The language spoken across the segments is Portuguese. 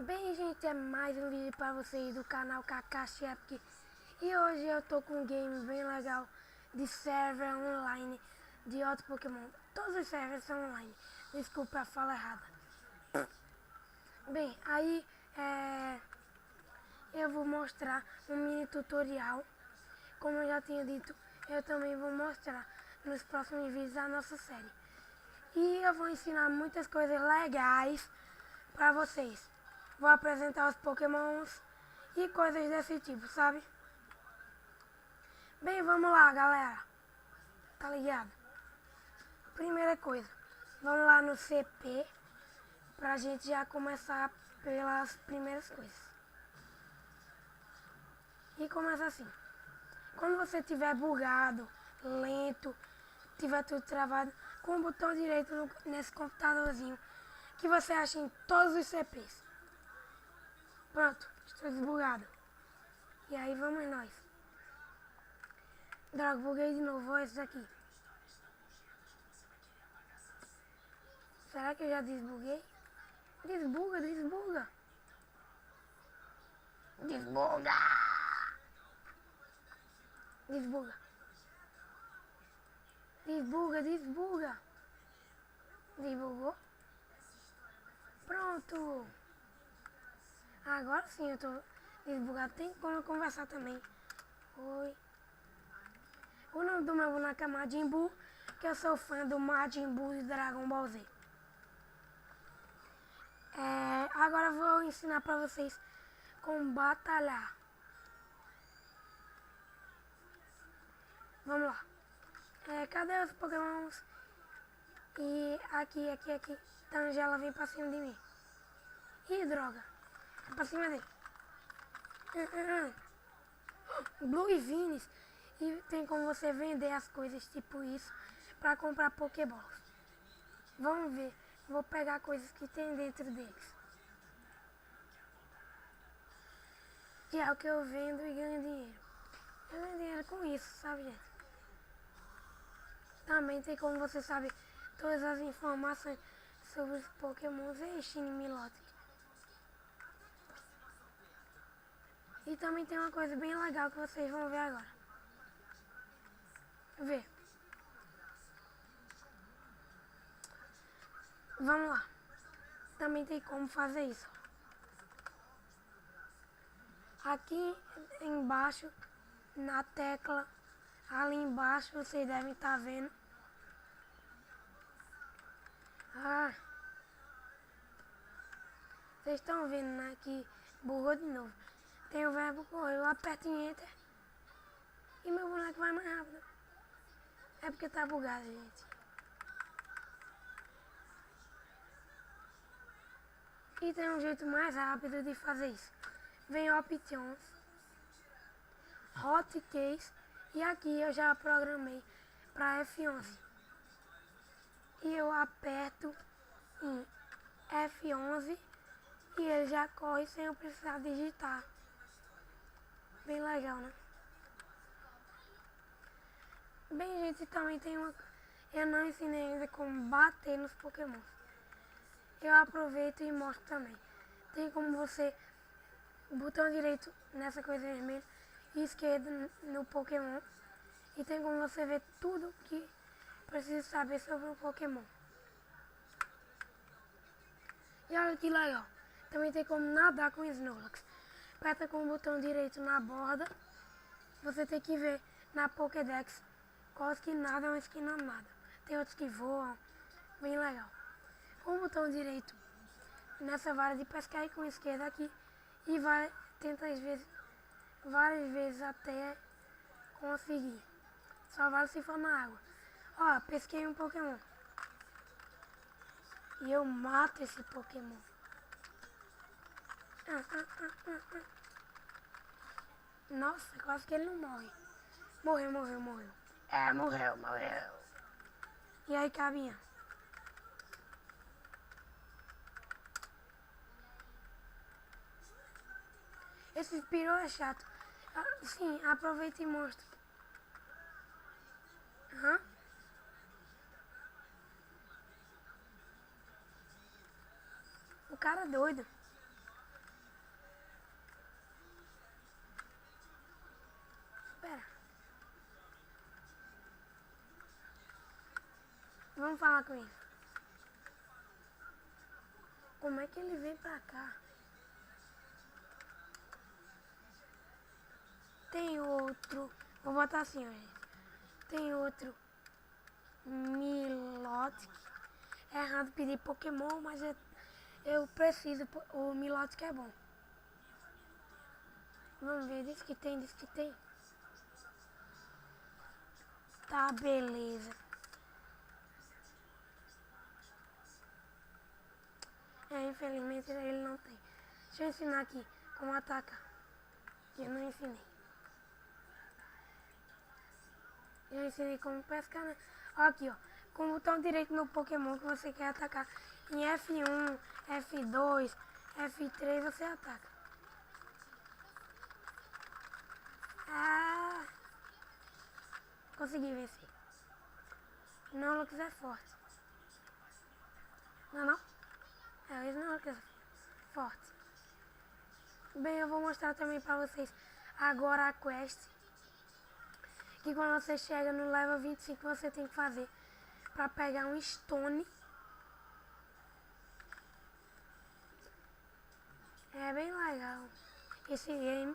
Bem, gente, é mais um vídeo pra vocês do canal Kakashi Epic. E hoje eu tô com um game bem legal de server online de outro Pokémon. Todos os servers são online. Desculpa a fala errada. Bem, aí eu vou mostrar um mini tutorial. Como eu já tinha dito, eu também vou mostrar nos próximos vídeos a nossa série. E eu vou ensinar muitas coisas legais pra vocês. Vou apresentar os Pokémons e coisas desse tipo, sabe? Bem, vamos lá, galera. Tá ligado? Primeira coisa, vamos lá no CP pra gente já começar pelas primeiras coisas. E começa assim. Quando você tiver bugado, lento, tiver tudo travado, com o botão direito nesse computadorzinho que você acha em todos os CPs. Pronto, estou desbugado. E aí vamos nós. Droga, buguei de novo, olha esse aqui. Será que eu já desbuguei? Desbuga, desbuga. Desbuga. Desbuga. Desbuga, desbuga. Desbugou. Pronto. Agora sim eu tô desbugado. Tem como conversar também. Oi. O nome do meu boneco é Majin Buu, que eu sou fã do Majin Buu e Dragon Ball Z. Agora eu vou ensinar pra vocês como batalhar. Vamos lá. Cadê os Pokémons? E aqui. Tangela vem pra cima de mim. Ih, droga. É pra cima dele. Blue e Venus. E tem como você vender as coisas tipo isso pra comprar Pokéballs. Vamos ver. Vou pegar coisas que tem dentro deles. Que é o que eu vendo e ganho dinheiro. Eu ganho dinheiro com isso, sabe, gente? Também tem como você saber todas as informações sobre os Pokémons e Shiny Milotic. E também tem uma coisa bem legal que vocês vão ver agora. Vê. Vamos lá. Também tem como fazer isso. Aqui embaixo, na tecla, ali embaixo, vocês devem estar vendo. Vocês estão vendo, né, que bugou de novo. Tem o verbo correr, eu aperto em Enter e meu boneco vai mais rápido. É porque tá bugado, gente. E tem um jeito mais rápido de fazer isso. Vem Options, Hotkeys, e aqui eu já programei para F11. E eu aperto em F11 e ele já corre sem eu precisar digitar. Bem legal, né? Bem, gente, também tem uma... Eu não ensinei ainda como bater nos Pokémon. Eu aproveito e mostro também. Tem como você... Botão direito nessa coisa vermelha e esquerdo no Pokémon. E tem como você ver tudo que precisa saber sobre o Pokémon. E olha que legal. Também tem como nadar com Snorlax. Aperta com o botão direito na borda. Você tem que ver na Pokédex quais que nadam e os que não nadam. Tem outros que voam. Bem legal. Com o botão direito nessa vara de pescar e com a esquerda aqui. E vai tentar várias vezes até conseguir. Só vale se for na água. Ó, pesquei um Pokémon. E eu mato esse Pokémon. Nossa, quase que ele não morre. Morreu. Morreu. E aí, cabinha? Esse Spiro é chato. Sim, aproveita e mostra. O cara é doido. Vamos falar com ele. Como é que ele vem pra cá? Tem outro. Vou botar assim, ó, gente. Tem outro. Milotic. É errado pedir Pokémon, mas eu preciso. O Milotic é bom. Vamos ver, diz que tem, diz que tem. Tá, beleza. Infelizmente ele não tem. Deixa eu ensinar aqui como atacar. Que eu não ensinei. Eu ensinei como pescar, né? Ó, aqui, ó. Com o botão direito no Pokémon que você quer atacar. Em F1, F2, F3 você ataca. Ah! Consegui vencer. Não, Lucas é forte. Não, não? É, esse não é Lucas é forte. Bem, eu vou mostrar também pra vocês agora a quest. Que quando você chega no level 25 você tem que fazer pra pegar um Stone. É bem legal esse game.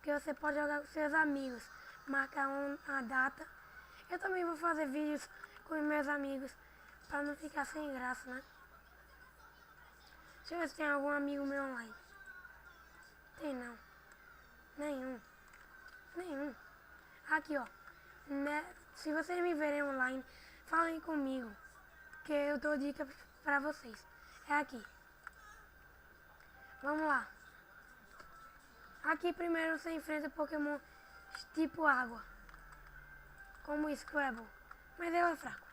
Que você pode jogar com seus amigos. Marcar a data. Eu também vou fazer vídeos com os meus amigos. Pra não ficar sem graça, né? Deixa eu ver se tem algum amigo meu online. Tem não. Nenhum. Nenhum. Aqui, ó. Se vocês me verem online, falem comigo. Que eu dou dica pra vocês. É aqui. Vamos lá. Aqui primeiro você enfrenta Pokémon tipo água. Como o Squirtle. Mas ele é fraco.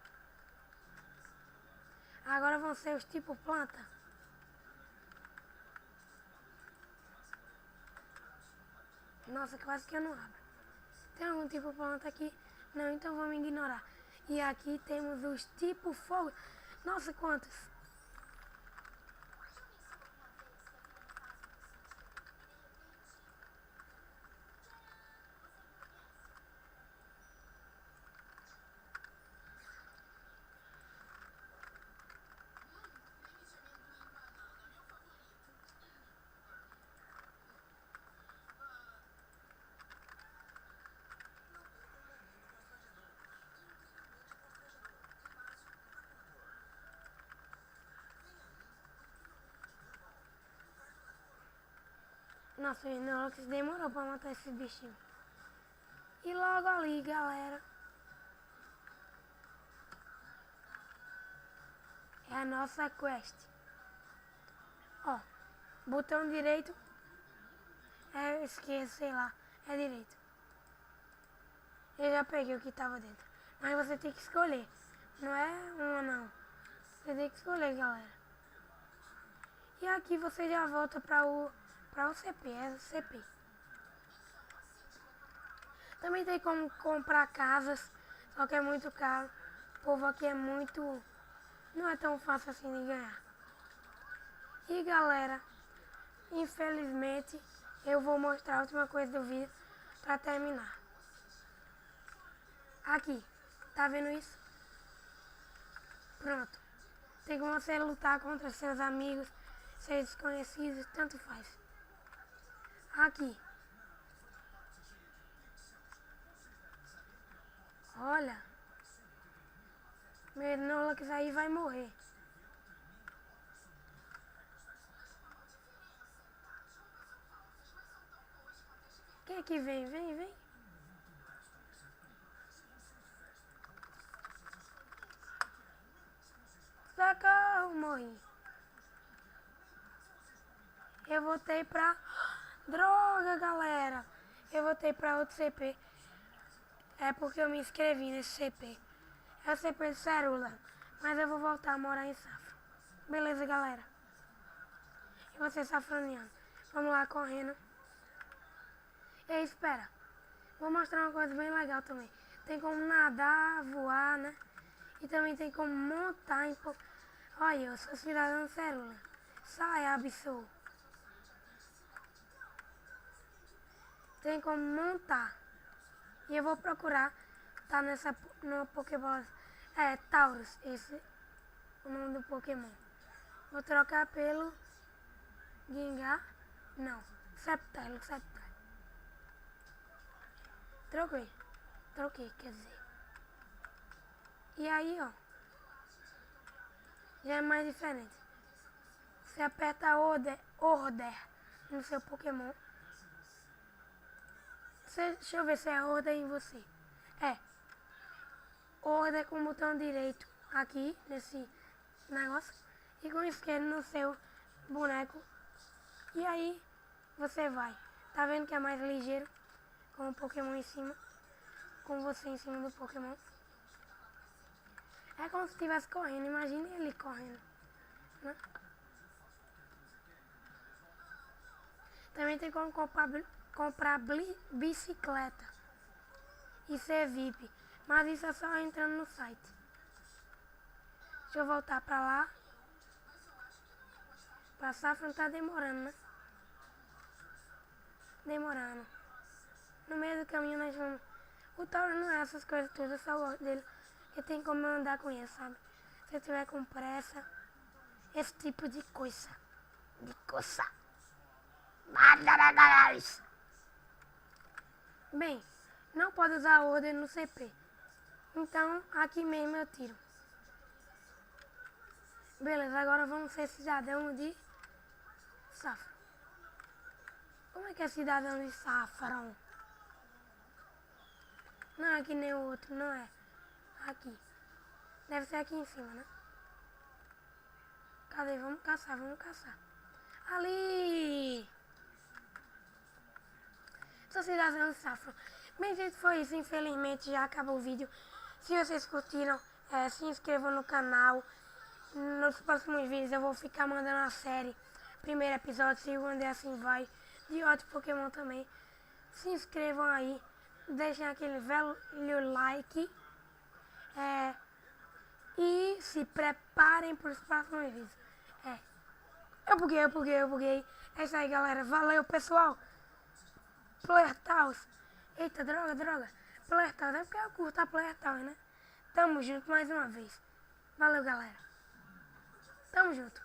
Agora vão ser os tipo planta. Nossa, quase que eu não abro. Tem algum tipo planta aqui? Não, então vamos ignorar. E aqui temos os tipo fogo. Nossa, quantos? Nossa, o Inox demorou pra matar esse bichinho. E logo ali, galera, é a nossa quest. Ó, botão direito, esquerdo, sei lá, é direito. Eu já peguei o que tava dentro. Mas você tem que escolher. Não é uma não. Você tem que escolher, galera. E aqui você já volta para o CP, é o CP. Também tem como comprar casas, só que é muito caro. O povo aqui é muito... não é tão fácil assim de ganhar. E galera, infelizmente, eu vou mostrar a última coisa do vídeo para terminar. Aqui, tá vendo isso? Pronto. Tem como você lutar contra seus amigos, seus desconhecidos, tanto faz. Aqui. Olha. Meu Nolux aí vai morrer. Quem é que vem? Vem, vem. Socorro, morri. Eu voltei pra... droga, galera. Eu voltei pra outro CP. É porque eu me inscrevi nesse CP. É o CP de Cerula. Mas eu vou voltar a morar em Safra. Beleza, galera? E você, safraniano? Vamos lá, correndo. E espera. Vou mostrar uma coisa bem legal também. Tem como nadar, voar, né? E também tem como montar em... olha, eu sou cidadão de Cerula. Sai, absurdo. Tem como montar. E eu vou procurar, tá no Pokébola É, Taurus, esse é o nome do Pokémon. Vou trocar pelo Gengar. Não, Sceptile. Troquei, quer dizer. E aí, ó, já é mais diferente. Você aperta Order no seu Pokémon. Deixa eu ver se é Order em você. É. Order com o botão direito aqui, nesse negócio. E com o esquerdo no seu boneco. E aí, você vai. Tá vendo que é mais ligeiro? Com o Pokémon em cima. Com você em cima do Pokémon. É como se estivesse correndo. Imagine ele correndo, né? Também tem como comprar bicicleta e ser VIP. Mas isso é só entrando no site. Deixa eu voltar pra lá. Pra Safra tá demorando, né? Demorando. No meio do caminho nós vamos... O Tauro não é essas coisas todas, eu só gosto dele. Porque tem como eu andar com ele, sabe? Se eu tiver com pressa, esse tipo de coisa. Bem, não pode usar ordem no CP. Então, aqui mesmo eu tiro. Beleza, agora vamos ser cidadão de Safra. Como é que é cidadão de Safra? Não é que nem o outro, não é. Aqui. Deve ser aqui em cima, né? Cadê? Vamos caçar. Ali! Sou cidadão de Safra. Bem, gente, foi isso. Infelizmente já acabou o vídeo. Se vocês curtiram, se inscrevam no canal. Nos próximos vídeos eu vou ficar mandando a série. Primeiro episódio, segundo e assim vai. De outro Pokémon também. Se inscrevam aí. Deixem aquele velho like. E se preparem para os próximos vídeos. Eu buguei. É isso aí, galera. Valeu, pessoal. Playertaus. Eita, droga. Playertaus. É porque eu curto a Playertaus, né? Tamo junto mais uma vez. Valeu, galera. Tamo junto.